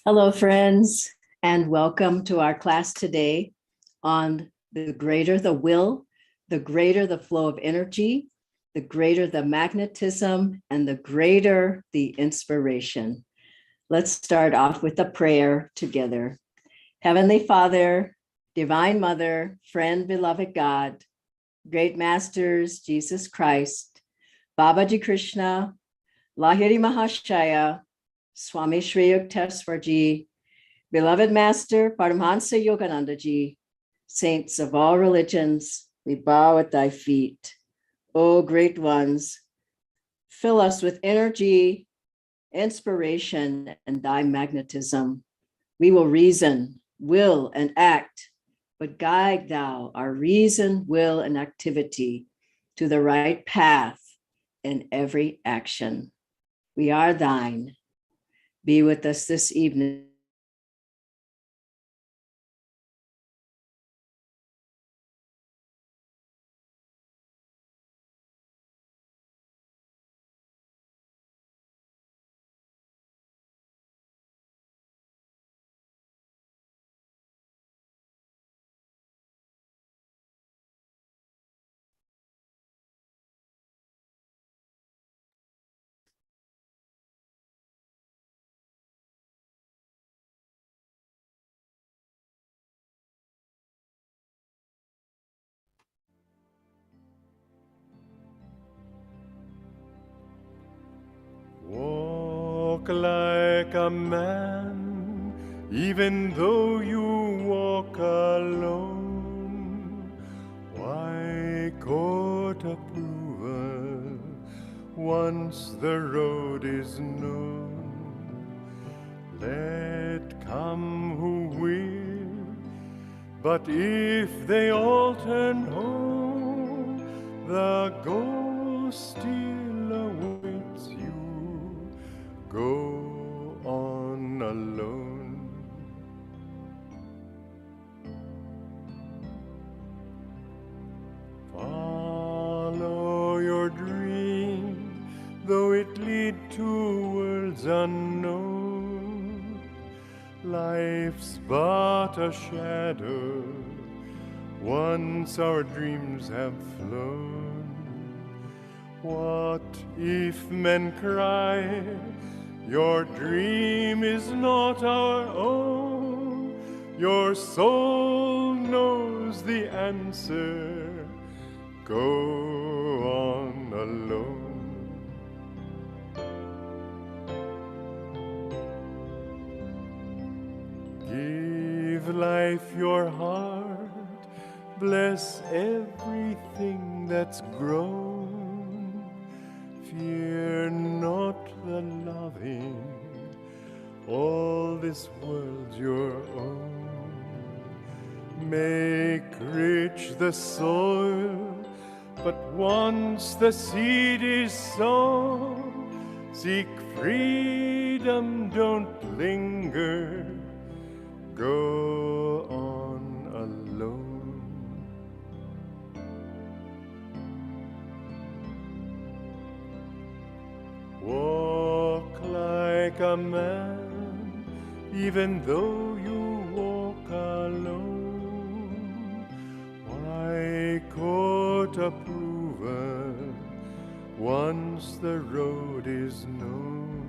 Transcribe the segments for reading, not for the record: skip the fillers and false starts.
Hello, friends, and welcome to our class today on the greater the will, the greater the flow of energy, the greater the magnetism, and the greater the inspiration. Let's start off with a prayer together. Heavenly Father, Divine Mother, friend, beloved God, great masters, Jesus Christ, Babaji Krishna, Lahiri Mahashaya, Swami Shri Yukteswarji, beloved Master Paramahansa Yogananda Ji, saints of all religions, we bow at thy feet. O great ones, fill us with energy, inspiration, and thy magnetism. We will reason, will, and act, but guide thou our reason, will, and activity to the right path in every action. We are thine. Be with us this evening. Walk like a man, even though you walk alone. Why court approval once the road is known? Let come who will, but if they all turn home, the goal still awaits you. Go on alone. Follow your dream, though it lead to worlds unknown. Life's but a shadow, once our dreams have flown. What if men cry, your dream is not our own? Your soul knows the answer. Go on alone. Give life your heart, bless everything that's grown. Fear not the loving, all this world's your own. Make rich the soil, but once the seed is sown, seek freedom, don't linger. Go on alone. Walk like a man, even though you walk alone. Why court approval once the road is known?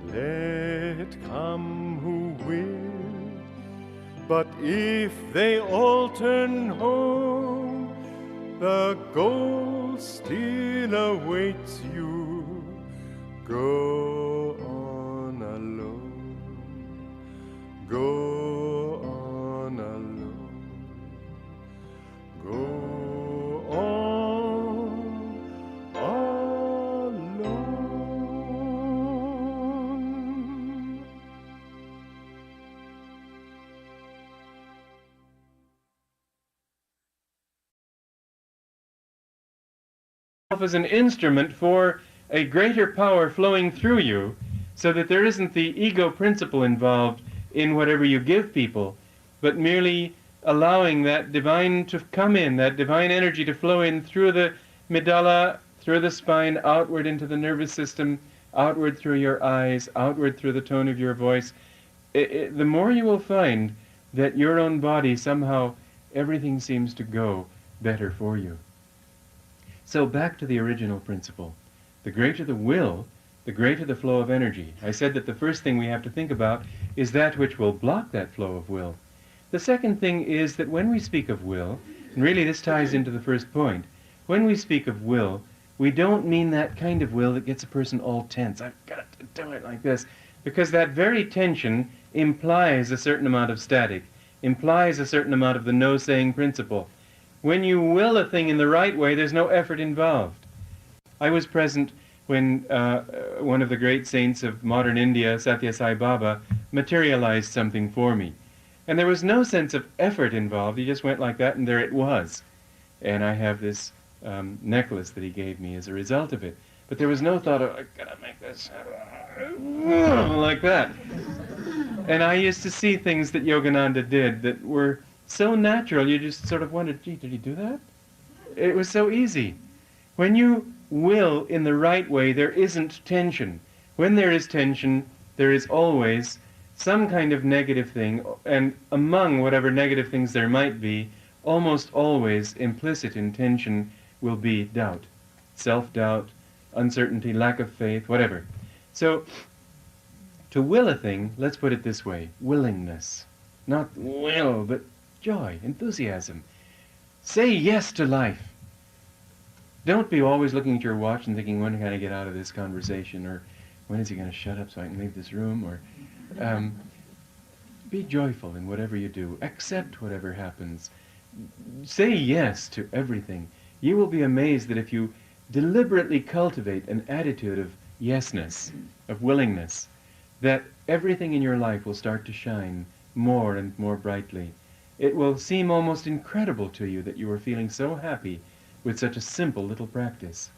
Let come who will, but if they all turn home, the goal still awaits you. Go on alone. Go on alone. Go on alone. As an instrument for a greater power flowing through you, so that there isn't the ego principle involved in whatever you give people, but merely allowing that divine to come in, that divine energy to flow in through the medulla, through the spine, outward into the nervous system, outward through your eyes, outward through the tone of your voice, the more you will find that your own body somehow everything seems to go better for you. So back to the original principle. The greater the will, the greater the flow of energy. I said that the first thing we have to think about is that which will block that flow of will. The second thing is that when we speak of will, and really this ties into the first point, when we speak of will, we don't mean that kind of will that gets a person all tense. I've got to do it like this. Because that very tension implies a certain amount of static, implies a certain amount of the no-saying principle. When you will a thing in the right way, there's no effort involved. I was present when one of the great saints of modern India, Satya Sai Baba, materialized something for me. And there was no sense of effort involved. He just went like that, and there it was. And I have this necklace that he gave me as a result of it. But there was no thought of, I've got to make this like that. And I used to see things that Yogananda did that were so natural, you just sort of wondered, gee, did he do that? It was so easy. When you will in the right way, there isn't tension. When there is tension, there is always some kind of negative thing, and among whatever negative things there might be, almost always implicit in tension will be doubt, self-doubt, uncertainty, lack of faith, whatever. So, to will a thing, let's put it this way, willingness. Not will, but joy, enthusiasm. Say yes to life. Don't be always looking at your watch and thinking, when can I get out of this conversation, or when is he going to shut up so I can leave this room, or be joyful in whatever you do. Accept whatever happens. Say yes to everything. You will be amazed that if you deliberately cultivate an attitude of yesness, of willingness, that everything in your life will start to shine more and more brightly. It will seem almost incredible to you that you are feeling so happy with such a simple little practice.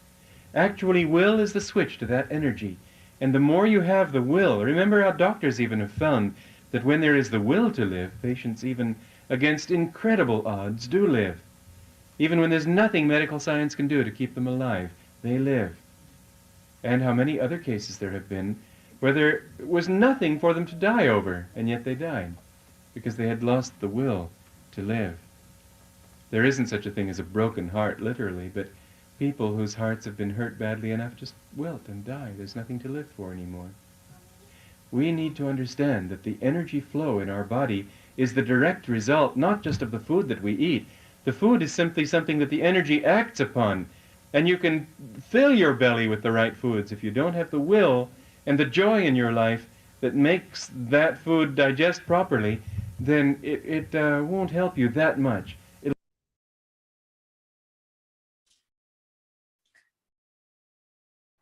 Actually, will is the switch to that energy. And the more you have the will, remember how doctors even have found that when there is the will to live, patients even against incredible odds do live. Even when there's nothing medical science can do to keep them alive, they live. And how many other cases there have been where there was nothing for them to die over, and yet they died, because they had lost the will to live. There isn't such a thing as a broken heart, literally, but people whose hearts have been hurt badly enough just wilt and die. There's nothing to live for anymore. We need to understand that the energy flow in our body is the direct result not just of the food that we eat. The food is simply something that the energy acts upon. And you can fill your belly with the right foods. If you don't have the will and the joy in your life that makes that food digest properly, then it won't help you that much.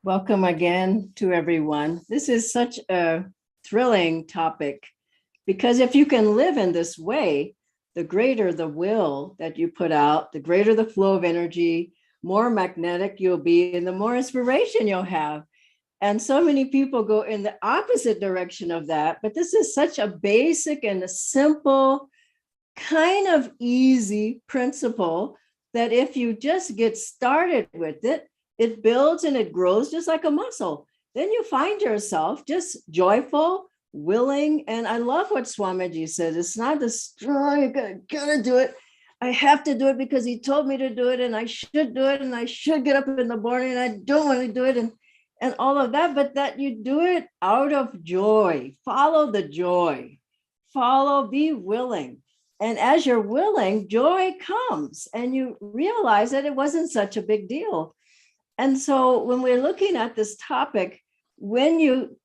Welcome again to everyone. This is such a thrilling topic because if you can live in this way, the greater the will that you put out, the greater the flow of energy, more magnetic you'll be, and the more inspiration you'll have. And so many people go in the opposite direction of that. But this is such a basic and a simple, kind of easy principle that if you just get started with it, it builds and it grows just like a muscle. Then you find yourself just joyful, willing. And I love what Swamiji said. It's not the strong, you gotta do it. I have to do it because he told me to do it, and I should do it, and I should get up in the morning, and I don't want to do it, and all of that, but that you do it out of joy. Follow the joy. Be willing. And as you're willing, joy comes, and you realize that it wasn't such a big deal. And so when we're looking at this topic, when you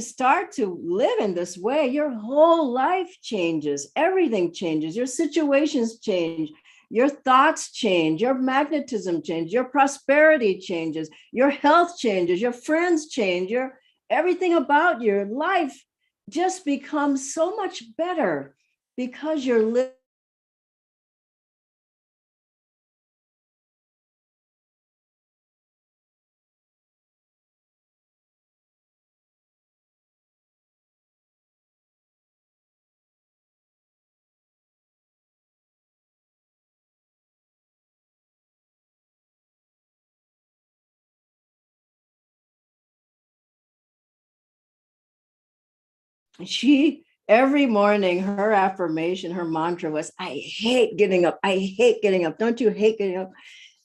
start to live in this way, your whole life changes, everything changes, your situations change, your thoughts change, your magnetism changes, your prosperity changes, your health changes, your friends change, your everything about your life just becomes so much better because you're living she, every morning, her affirmation, her mantra was, I hate getting up. I hate getting up. Don't you hate getting up?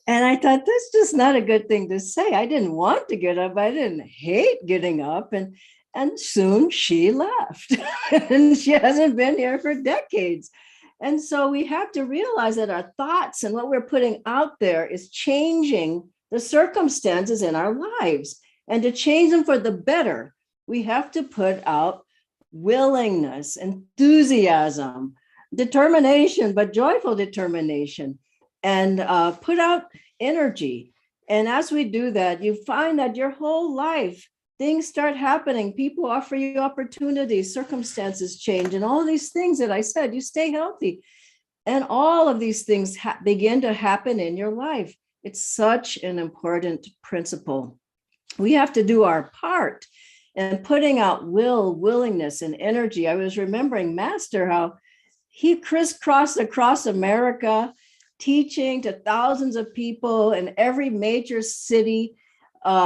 And I thought, that's just not a good thing to say. I didn't want to get up. I didn't hate getting up. And soon she left. And she hasn't been here for decades. And so we have to realize that our thoughts and what we're putting out there is changing the circumstances in our lives. And to change them for the better, we have to put out willingness, enthusiasm, determination, but joyful determination, and put out energy. And as we do that, you find that your whole life, things start happening. People offer you opportunities, circumstances change, and all these things that I said, you stay healthy. And all of these things begin to happen in your life. It's such an important principle. We have to do our part and putting out willingness, and energy. I was remembering Master, how he crisscrossed across America, teaching to thousands of people in every major city.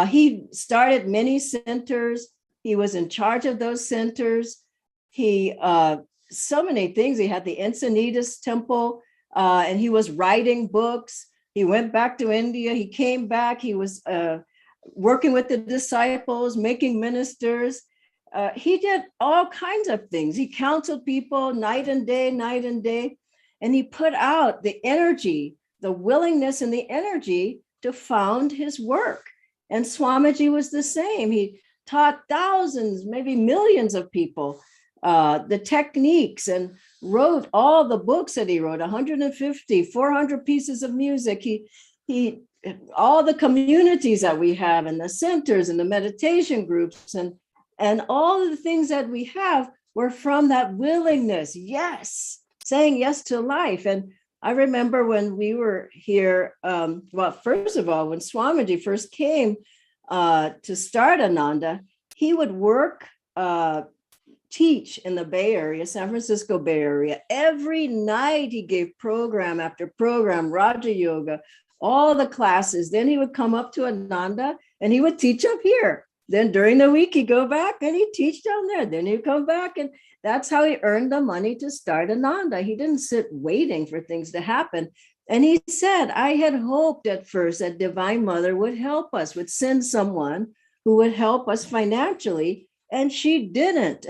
He started many centers. He was in charge of those centers. He, so many things. He had the Encinitas Temple, and he was writing books. He went back to India. He came back. He was working with the disciples, making ministers. He did all kinds of things. He counseled people night and day, night and day. And he put out the energy, the willingness and the energy to found his work. And Swamiji was the same. He taught thousands, maybe millions of people the techniques, and wrote all the books that he wrote, 150, 400 pieces of music. He all the communities that we have, and the centers and the meditation groups, and all of the things that we have were from that willingness. Yes, saying yes to life. And I remember when we were here, well, first of all, when Swamiji first came to start Ananda, he would work, teach in the Bay Area, San Francisco Bay Area. Every night he gave program after program, Raja Yoga, all the classes. Then he would come up to Ananda and he would teach up here. Then during the week, he'd go back and he'd teach down there. Then he'd come back, and that's how he earned the money to start Ananda. He didn't sit waiting for things to happen. And he said, I had hoped at first that Divine Mother would help us, would send someone who would help us financially. And she didn't.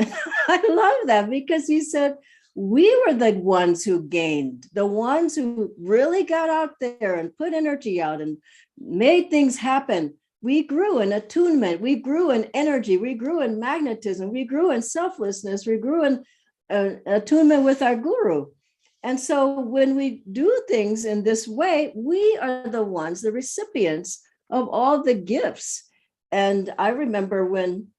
I love that, because he said, we were the ones who gained, the ones who really got out there and put energy out and made things happen. We grew in attunement, we grew in energy, we grew in magnetism, we grew in selflessness, we grew in attunement with our guru. And so when we do things in this way, we are the ones, the recipients of all the gifts. And I remember when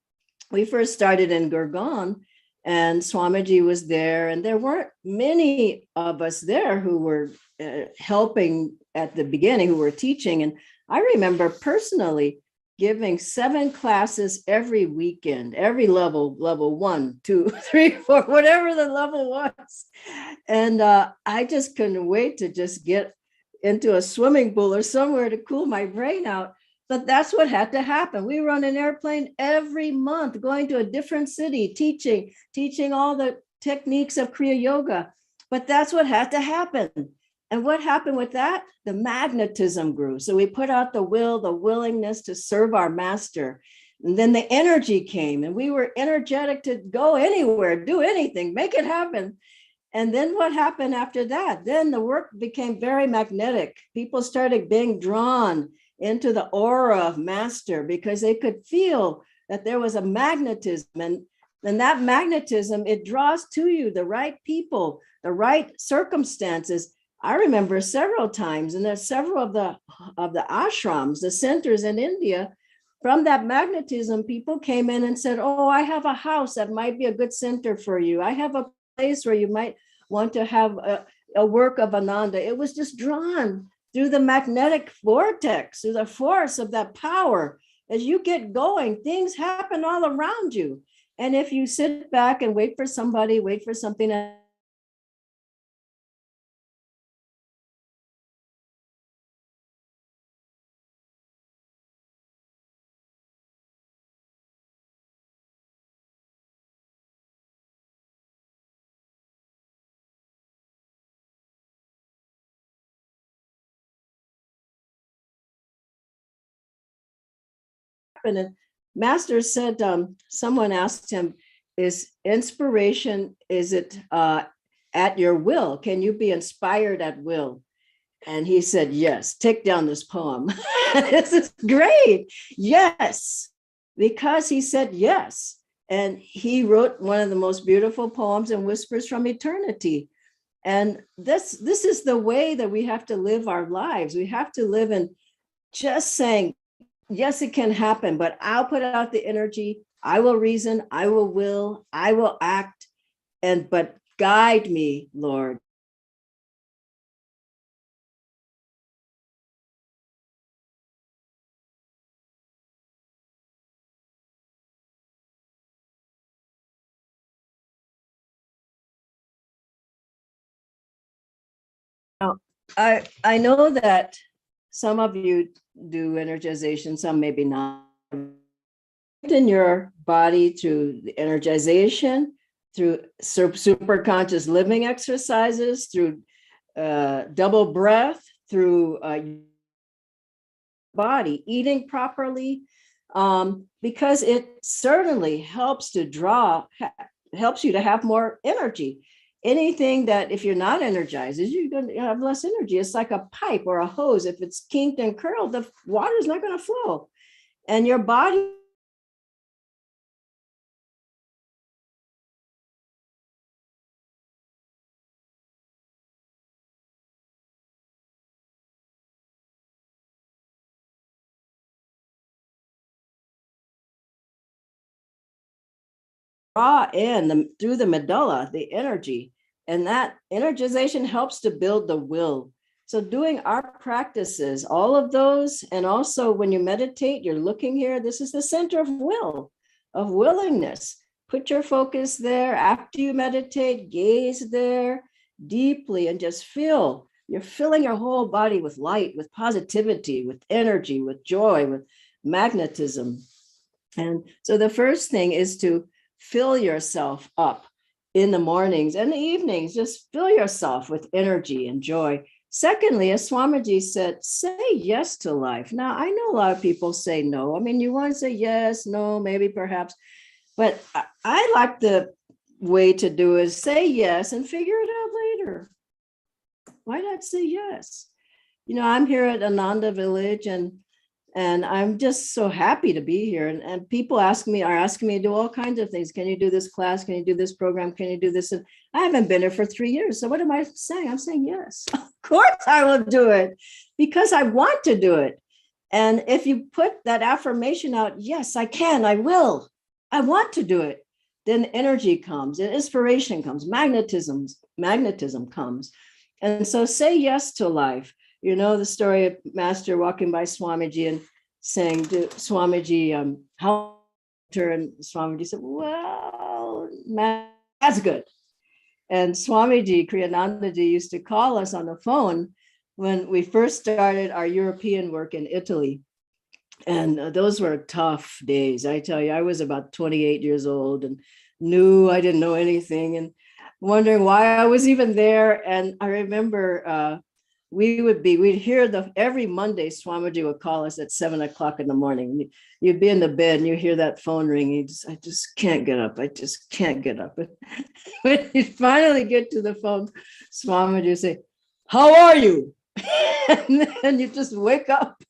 we first started in Gurgaon, and Swamiji was there, and there weren't many of us there who were helping at the beginning, who were teaching. And I remember personally giving 7 classes every weekend, every level 1, 2, 3, 4, whatever the level was. And I just couldn't wait to just get into a swimming pool or somewhere to cool my brain out. But that's what had to happen. We were on an airplane every month, going to a different city, teaching all the techniques of Kriya Yoga. But that's what had to happen. And what happened with that? The magnetism grew. So we put out the will, the willingness to serve our master. And then the energy came, and we were energetic to go anywhere, do anything, make it happen. And then what happened after that? Then the work became very magnetic. People started being drawn into the aura of master, because they could feel that there was a magnetism, and that magnetism, it draws to you the right people, the right circumstances. I remember several times, and there's several of the ashrams, the centers in India, from that magnetism, people came in and said, oh, I have a house that might be a good center for you. I have a place where you might want to have a work of Ananda. It was just drawn through the magnetic vortex, through the force of that power. As you get going, things happen all around you. And if you sit back and wait for somebody, wait for something And Master said, someone asked him, is inspiration, is it at your will? Can you be inspired at will? And he said, yes, take down this poem. This is great. Yes, because he said yes. And he wrote one of the most beautiful poems in Whispers from Eternity. And this is the way that we have to live our lives. We have to live in just saying, yes, it can happen, but I'll put out the energy. I will reason, I will, I will act, but guide me, Lord. Now, I know that some of you do energization, some maybe not. In your body through the energization, through super conscious living exercises, through double breath, through body, eating properly, because it certainly helps to helps you to have more energy. Anything that if you're not energized, you're going to have less energy. It's like a pipe or a hose. If it's kinked and curled, the water is not going to flow. And your body draw in through the medulla, the energy, and that energization helps to build the will. So doing our practices, all of those, and also when you meditate, you're looking here, this is the center of will, of willingness. Put your focus there. After you meditate, gaze there deeply and just feel. You're filling your whole body with light, with positivity, with energy, with joy, with magnetism. And so the first thing is to fill yourself up in the mornings and the evenings. Just fill yourself with energy and joy. Secondly, as Swamiji said, say yes to life. Now, I know a lot of people say no. I mean, you want to say yes, no, maybe, perhaps. But I like the way to do is say yes and figure it out later. Why not say yes? You know, I'm here at Ananda Village, and I'm just so happy to be here. And people are asking me to do all kinds of things. Can you do this class? Can you do this program? Can you do this? And I haven't been here for 3 years. So what am I saying? I'm saying yes. Of course I will do it because I want to do it. And if you put that affirmation out, yes, I can, I will, I want to do it, then energy comes, and inspiration comes, magnetism comes. And so say yes to life. You know the story of Master walking by Swamiji and saying to Swamiji, how, and Swamiji said, well, that's good. And Swamiji, Kriyanandaji, used to call us on the phone when we first started our European work in Italy. And those were tough days. I tell you, I was about 28 years old and knew I didn't know anything and wondering why I was even there. And I remember we'd hear every Monday, Swamiji would call us at 7 o'clock in the morning. You'd be in the bed and you hear that phone ring. I just can't get up. I just can't get up. When you finally get to the phone, Swamiji would say, how are you? And then you just wake up.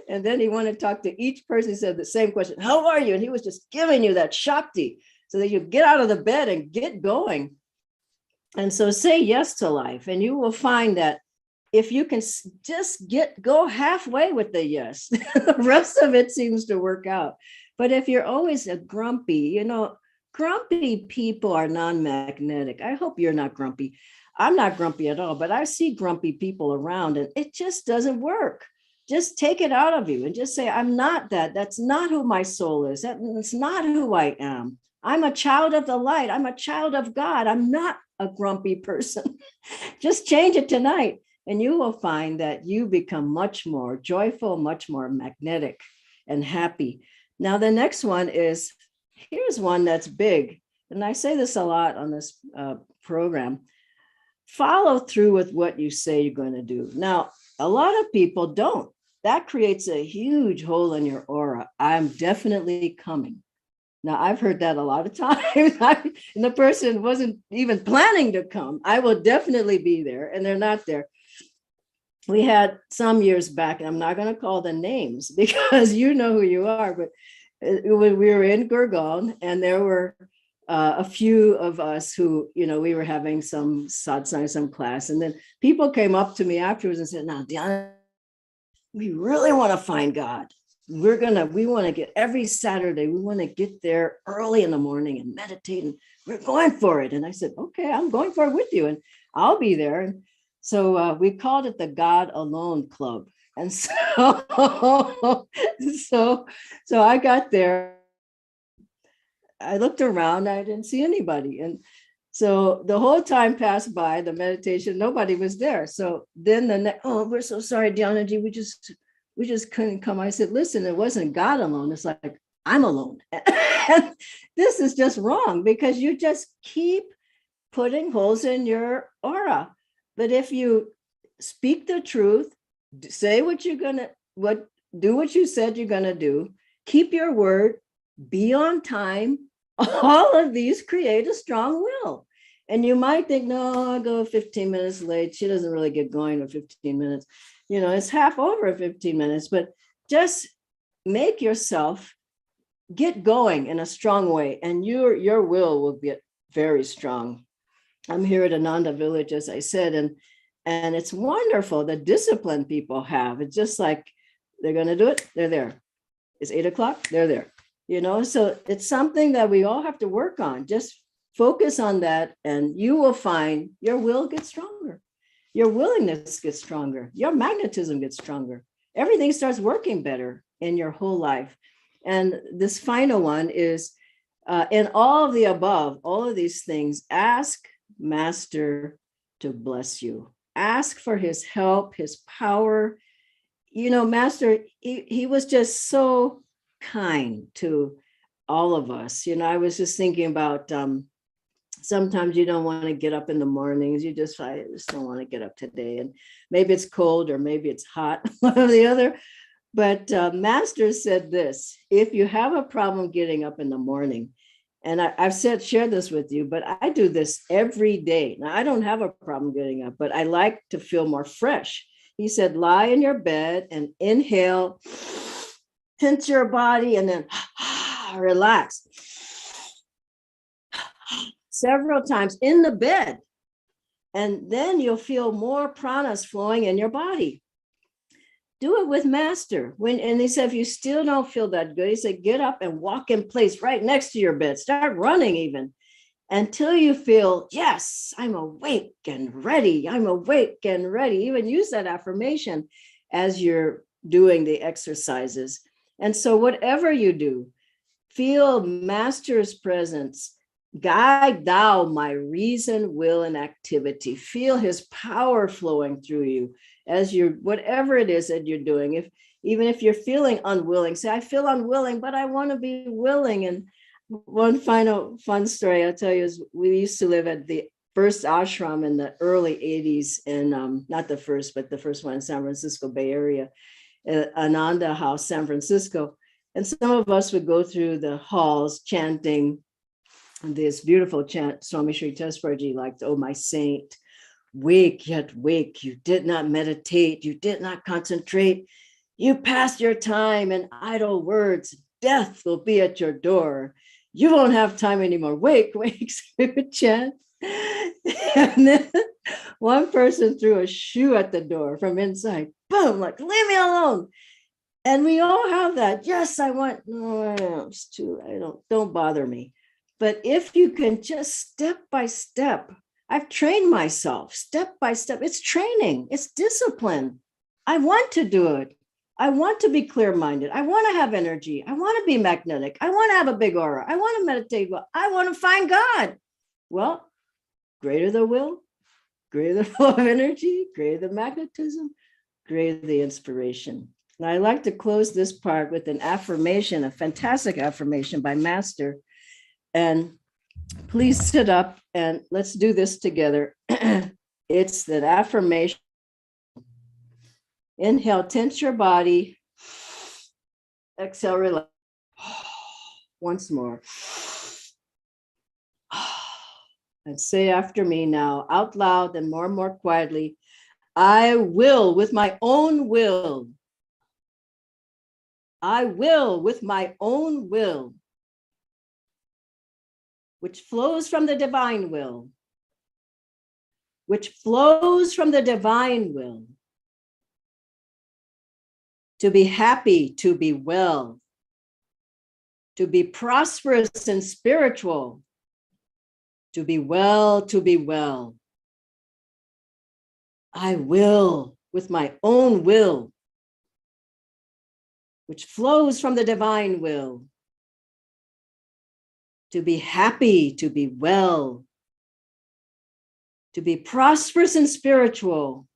And then he wanted to talk to each person. He said the same question, how are you? And he was just giving you that Shakti so that you get out of the bed and get going. And so say yes to life. And you will find that if you can just go halfway with the yes, the rest of it seems to work out. But if you're always a grumpy, grumpy people are non-magnetic. I hope you're not grumpy. I'm not grumpy at all, but I see grumpy people around and it just doesn't work. Just take it out of you and just say, I'm not that. That's not who my soul is. That's not who I am. I'm a child of the light. I'm a child of God. I'm not a grumpy person. Just change it tonight. And you will find that you become much more joyful, much more magnetic and happy. Now, the next one is, here's one that's big. And I say this a lot on this program. Follow through with what you say you're going to do. Now, a lot of people don't. that creates a huge hole in your aura. I'm definitely coming. Now, I've heard that a lot of times, and the person wasn't even planning to come. I will definitely be there, and they're not there. We had some years back, and I'm not going to call the names because you know who you are, but when we were in Gurgaon, and there were a few of us who, we were having some satsang, some class, and then people came up to me afterwards and said, "Now, Dhyana, we really want to find God. We want to get every Saturday, we want to get there early in the morning and meditate, and we're going for it." And I said, "Okay, I'm going for it with you, and I'll be there." And so we called it the God Alone Club. And so, so I got there. I looked around, I didn't see anybody. And so the whole time passed by, the meditation, nobody was there. So then "Oh, we're so sorry, Dhyana ji, we just couldn't come." I said, "Listen, it wasn't God alone. It's like, I'm alone." And this is just wrong because you just keep putting holes in your aura. But if you speak the truth, say what you're going to, do what you said you're going to do, keep your word, be on time, all of these create a strong will. And you might think, "No, I'll go 15 minutes late. She doesn't really get going in 15 minutes. It's half over 15 minutes," but just make yourself get going in a strong way, and your will get very strong. I'm here at Ananda Village, as I said, and it's wonderful the discipline people have. It's just like they're going to do it, they're there. It's 8:00, they're there. So it's something that we all have to work on. Just focus on that, and you will find your will gets stronger. Your willingness gets stronger. Your magnetism gets stronger. Everything starts working better in your whole life. And this final one is, in all of the above, all of these things, ask Master to bless you. Ask for his help, his power. Master, he was just so kind to all of us. I was just thinking about sometimes you don't want to get up in the mornings. I just don't want to get up today. And maybe it's cold or maybe it's hot, one or the other. But Master said this: if you have a problem getting up in the morning, and I've shared this with you, but I do this every day. Now, I don't have a problem getting up, but I like to feel more fresh. He said, lie in your bed and inhale, tense your body, and then relax several times in the bed. And then you'll feel more pranas flowing in your body. Do it with Master. And he said, if you still don't feel that good, he said, get up and walk in place right next to your bed. Start running even until you feel, yes, I'm awake and ready. I'm awake and ready. Even use that affirmation as you're doing the exercises. And so whatever you do, feel Master's presence. Guide thou my reason, will, and activity. Feel his power flowing through you as you're, whatever it is that you're doing. Even if you're feeling unwilling, say, I feel unwilling, but I want to be willing. And one final fun story I'll tell you is we used to live at the first ashram in the early 80s, and not the first, but the first one in San Francisco Bay Area, Ananda House, San Francisco. And some of us would go through the halls chanting this beautiful chant Swami Sri Tesparji liked, "Oh, my saint, wake yet wake, you did not meditate, you did not concentrate, you passed your time in idle words, death will be at your door, you won't have time anymore, wake, wake," chant. And then one person threw a shoe at the door from inside, boom, like, leave me alone. And we all have that. Yes, I want, no, it's too, don't bother me. But if you can just step by step, I've trained myself step by step. It's training, it's discipline. I want to do it. I want to be clear-minded. I want to have energy. I want to be magnetic. I want to have a big aura. I want to meditate well. I want to find God. Well, greater the will, greater the flow of energy, greater the magnetism, greater the inspiration. And I like to close this part with an affirmation, a fantastic affirmation by Master. And please sit up and let's do this together. It's that affirmation. Inhale, tense your body. Exhale, relax. Once more. And say after me now, out loud and more quietly, I will with my own will. I will with my own will, which flows from the divine will, which flows from the divine will, to be happy, to be well, to be prosperous and spiritual, to be well, to be well. I will with my own will, which flows from the divine will, to be happy, to be well, to be prosperous and spiritual,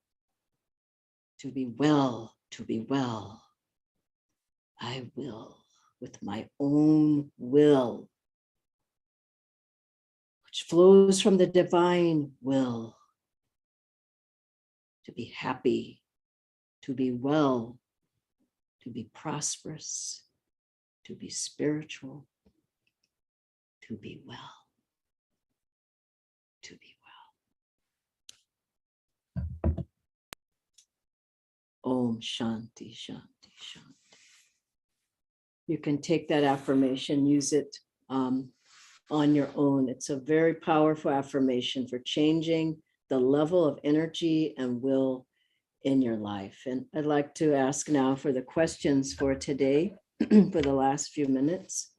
to be well, to be well. I will with my own will, which flows from the divine will, to be happy, to be well, to be prosperous, to be spiritual, to be well, to be well. Om Shanti, Shanti, Shanti. You can take that affirmation, use it on your own. It's a very powerful affirmation for changing the level of energy and will in your life. And I'd like to ask now for the questions for today, for the last few minutes.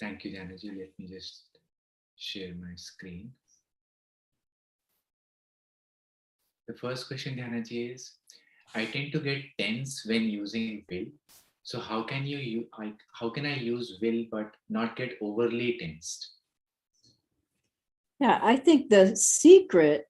Thank you, Dhyanaji. Let me just share my screen. The first question, Dhyanaji, is I tend to get tense when using will. So how can I use will but not get overly tensed? Yeah, I think the secret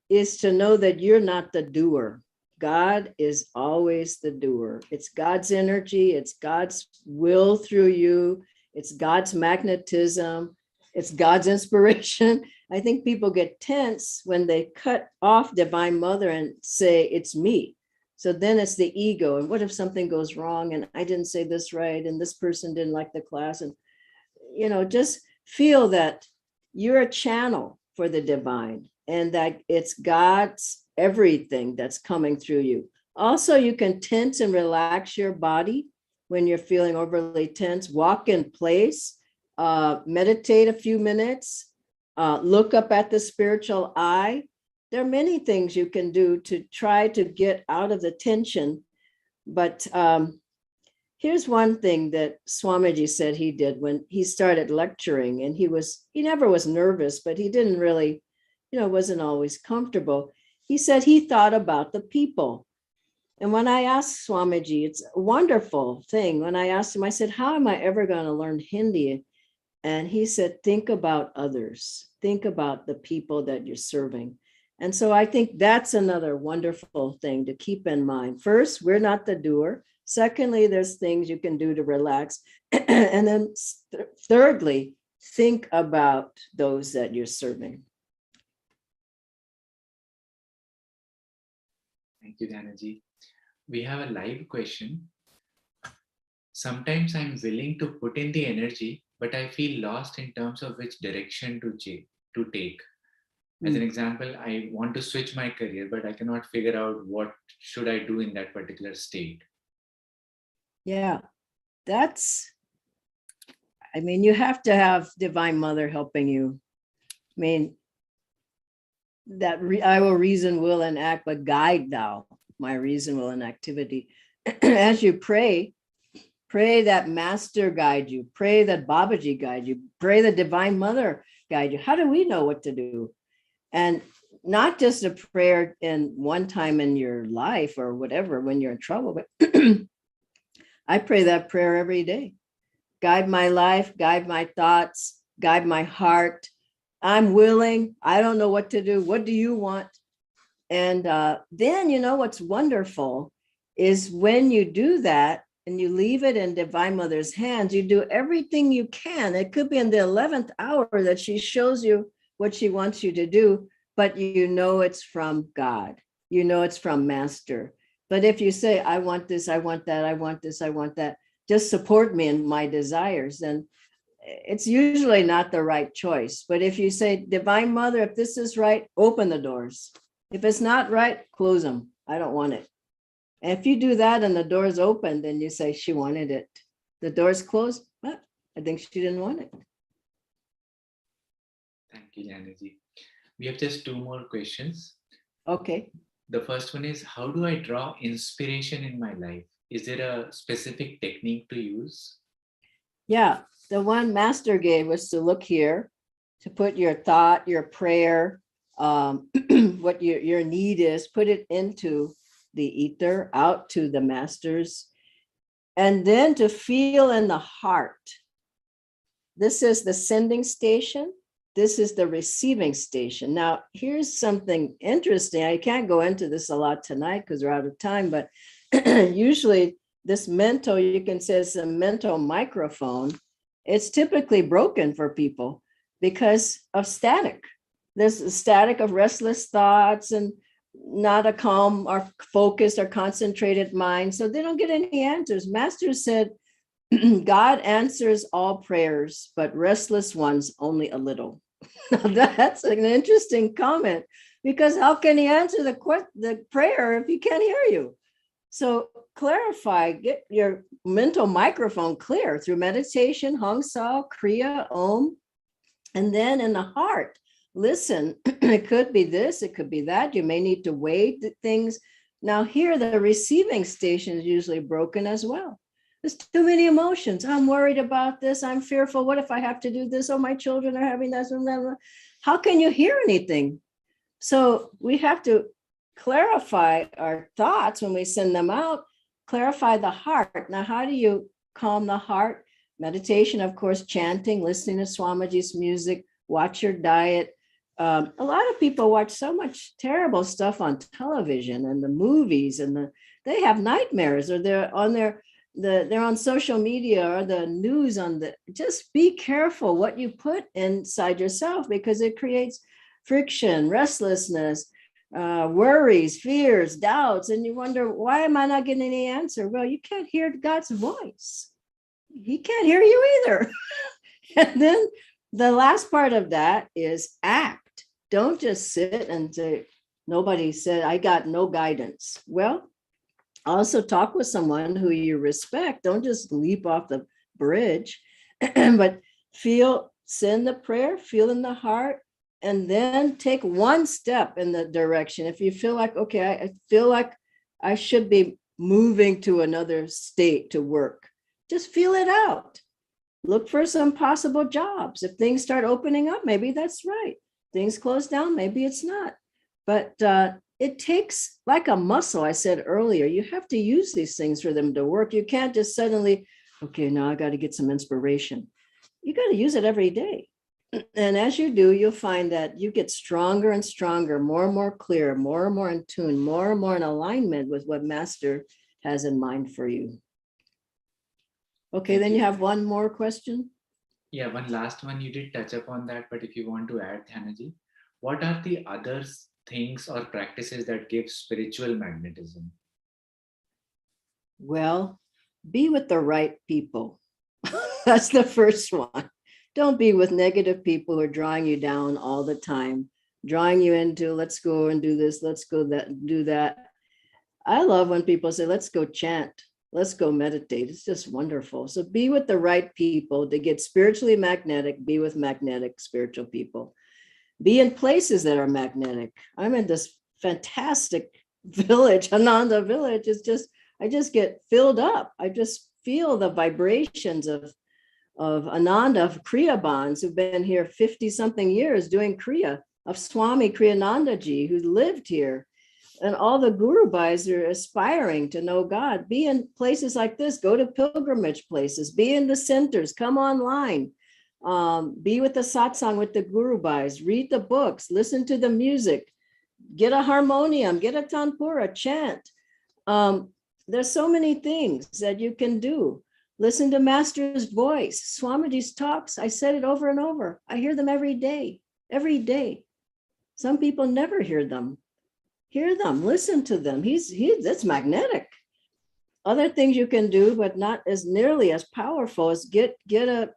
is to know that you're not the doer. God is always the doer. It's God's energy, it's God's will through you, it's God's magnetism, it's God's inspiration. I think people get tense when they cut off Divine Mother and say, it's me. So then it's the ego. And what if something goes wrong and I didn't say this right and this person didn't like the class? And, just feel that you're a channel for the divine and that it's God's everything that's coming through you. Also, you can tense and relax your body when you're feeling overly tense. Walk in place, meditate a few minutes, look up at the spiritual eye. There are many things you can do to try to get out of the tension. But here's one thing that Swamiji said he did when he started lecturing, and he never was nervous, but he didn't really, wasn't always comfortable. He said he thought about the people. And when I asked Swamiji, it's a wonderful thing. When I asked him, I said, how am I ever going to learn Hindi? And he said, think about others. Think about the people that you're serving. And so I think that's another wonderful thing to keep in mind. First, we're not the doer. Secondly, there's things you can do to relax. And then thirdly, think about those that you're serving. Thank you, Dhyanaji. We have a live question. Sometimes I'm willing to put in the energy, but I feel lost in terms of which direction to take. As an example, I want to switch my career, but I cannot figure out what should I do in that particular state. Yeah, you have to have Divine Mother helping you. That I will reason, will, and act, but guide thou my reason, will, and activity. As you pray that Master guide you, pray that Babaji guide you, pray the Divine Mother guide you. How do we know what to do? And not just a prayer in one time in your life or whatever, when you're in trouble, but I pray that prayer every day. Guide my life, guide my thoughts, guide my heart. I'm willing. I don't know what to do. What do you want? And then, what's wonderful is when you do that and you leave it in Divine Mother's hands, you do everything you can. It could be in the 11th hour that she shows you what she wants you to do, but it's from God. you know it's from master. But if you say, I want this, I want that, I want this, I want that, just support me in my desires, then it's usually not the right choice. But if you say, Divine Mother, if this is right, open the doors. If it's not right, close them. I don't want it. And if you do that and the door's open, then you say, she wanted it. The door's closed, well, I think she didn't want it. Thank you, Janaji. We have just 2 more questions. Okay. The first one is, how do I draw inspiration in my life? Is there a specific technique to use? Yeah, the one master gave was to look here, to put your thought, your prayer, what your need is, put it into the ether, out to the masters, and then to feel in the heart. This is the sending station. This is the receiving station. Now, here's something interesting. I can't go into this a lot tonight because we're out of time, but usually this mental, you can say it's a mental microphone. It's typically broken for people because of static. There's a static of restless thoughts and not a calm or focused or concentrated mind. So they don't get any answers. Master said, God answers all prayers, but restless ones only a little. That's an interesting comment, because how can he answer the prayer if he can't hear you? So clarify, get your mental microphone clear through meditation, Hong Sao, Kriya, Om, and then in the heart, listen. It could be this, it could be that. You may need to weigh things. Now here, the receiving station is usually broken as well. There's too many emotions. I'm worried about this. I'm fearful. What if I have to do this? Oh, my children are having this. How can you hear anything? So we have to clarify our thoughts when we send them out, clarify the heart. Now, how do you calm the heart? Meditation, of course, chanting, listening to Swamiji's music, watch your diet. A lot of people watch so much terrible stuff on television and the movies, and they have nightmares, or they're on social media or the news just be careful what you put inside yourself, because it creates friction, restlessness, worries, fears, doubts, and you wonder, why am I not getting any answer? Well, you can't hear God's voice. He can't hear you either. And then the last part of that is act. Don't just sit and say, nobody said, I got no guidance. Well, also talk with someone who you respect. Don't just leap off the bridge, but send the prayer, feel in the heart, and then take one step in the direction. If you feel like, okay, I feel like I should be moving to another state to work, just feel it out. Look for some possible jobs. If things start opening up, maybe that's right. Things close down, maybe it's not. But it takes, like a muscle, I said earlier, you have to use these things for them to work. You can't just suddenly, okay, now I got to get some inspiration. You got to use it every day. And as you do, you'll find that you get stronger and stronger, more and more clear, more and more in tune, more and more in alignment with what Master has in mind for you. Okay, then you have one more question. Yeah, one last one. You did touch upon that, but if you want to add, Dhanaji, what are the other things or practices that give spiritual magnetism? Well, be with the right people. That's the first one. Don't be with negative people who are drawing you down all the time, drawing you into, let's go and do this, let's go do that. I love when people say, let's go chant, let's go meditate. It's just wonderful. So be with the right people to get spiritually magnetic. Be with magnetic spiritual people. Be in places that are magnetic. I'm in this fantastic village, Ananda village. I just get filled up. I just feel the vibrations of Ananda, of Kriya bonds who've been here 50 something years doing Kriya, of Swami Kriyanandaji who lived here. And all the Guru Bhais are aspiring to know God. Be in places like this, go to pilgrimage places, be in the centers, come online, be with the satsang with the Guru Bhais, read the books, listen to the music, get a harmonium, get a tanpura, chant. There's so many things that you can do. Listen to Master's voice, Swamiji's talks. I said it over and over. I hear them every day, every day. Some people never hear them. Hear them, listen to them. That's magnetic. Other things you can do, but not as nearly as powerful as get a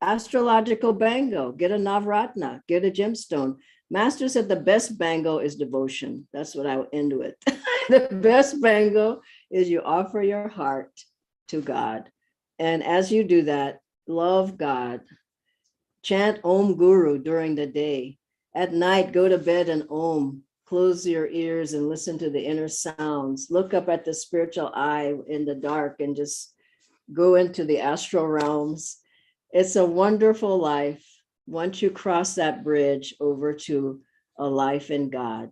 astrological bangle, get a navratna, get a gemstone. Master said the best bangle is devotion. That's what I will end with. The best bangle is you offer your heart to God. And as you do that, love God. Chant Om Guru during the day. At night, go to bed and Om. Close your ears and listen to the inner sounds. Look up at the spiritual eye in the dark and just go into the astral realms. It's a wonderful life once you cross that bridge over to a life in God.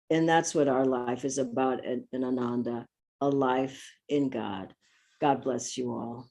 And that's what our life is about in Ananda, a life in God. God bless you all.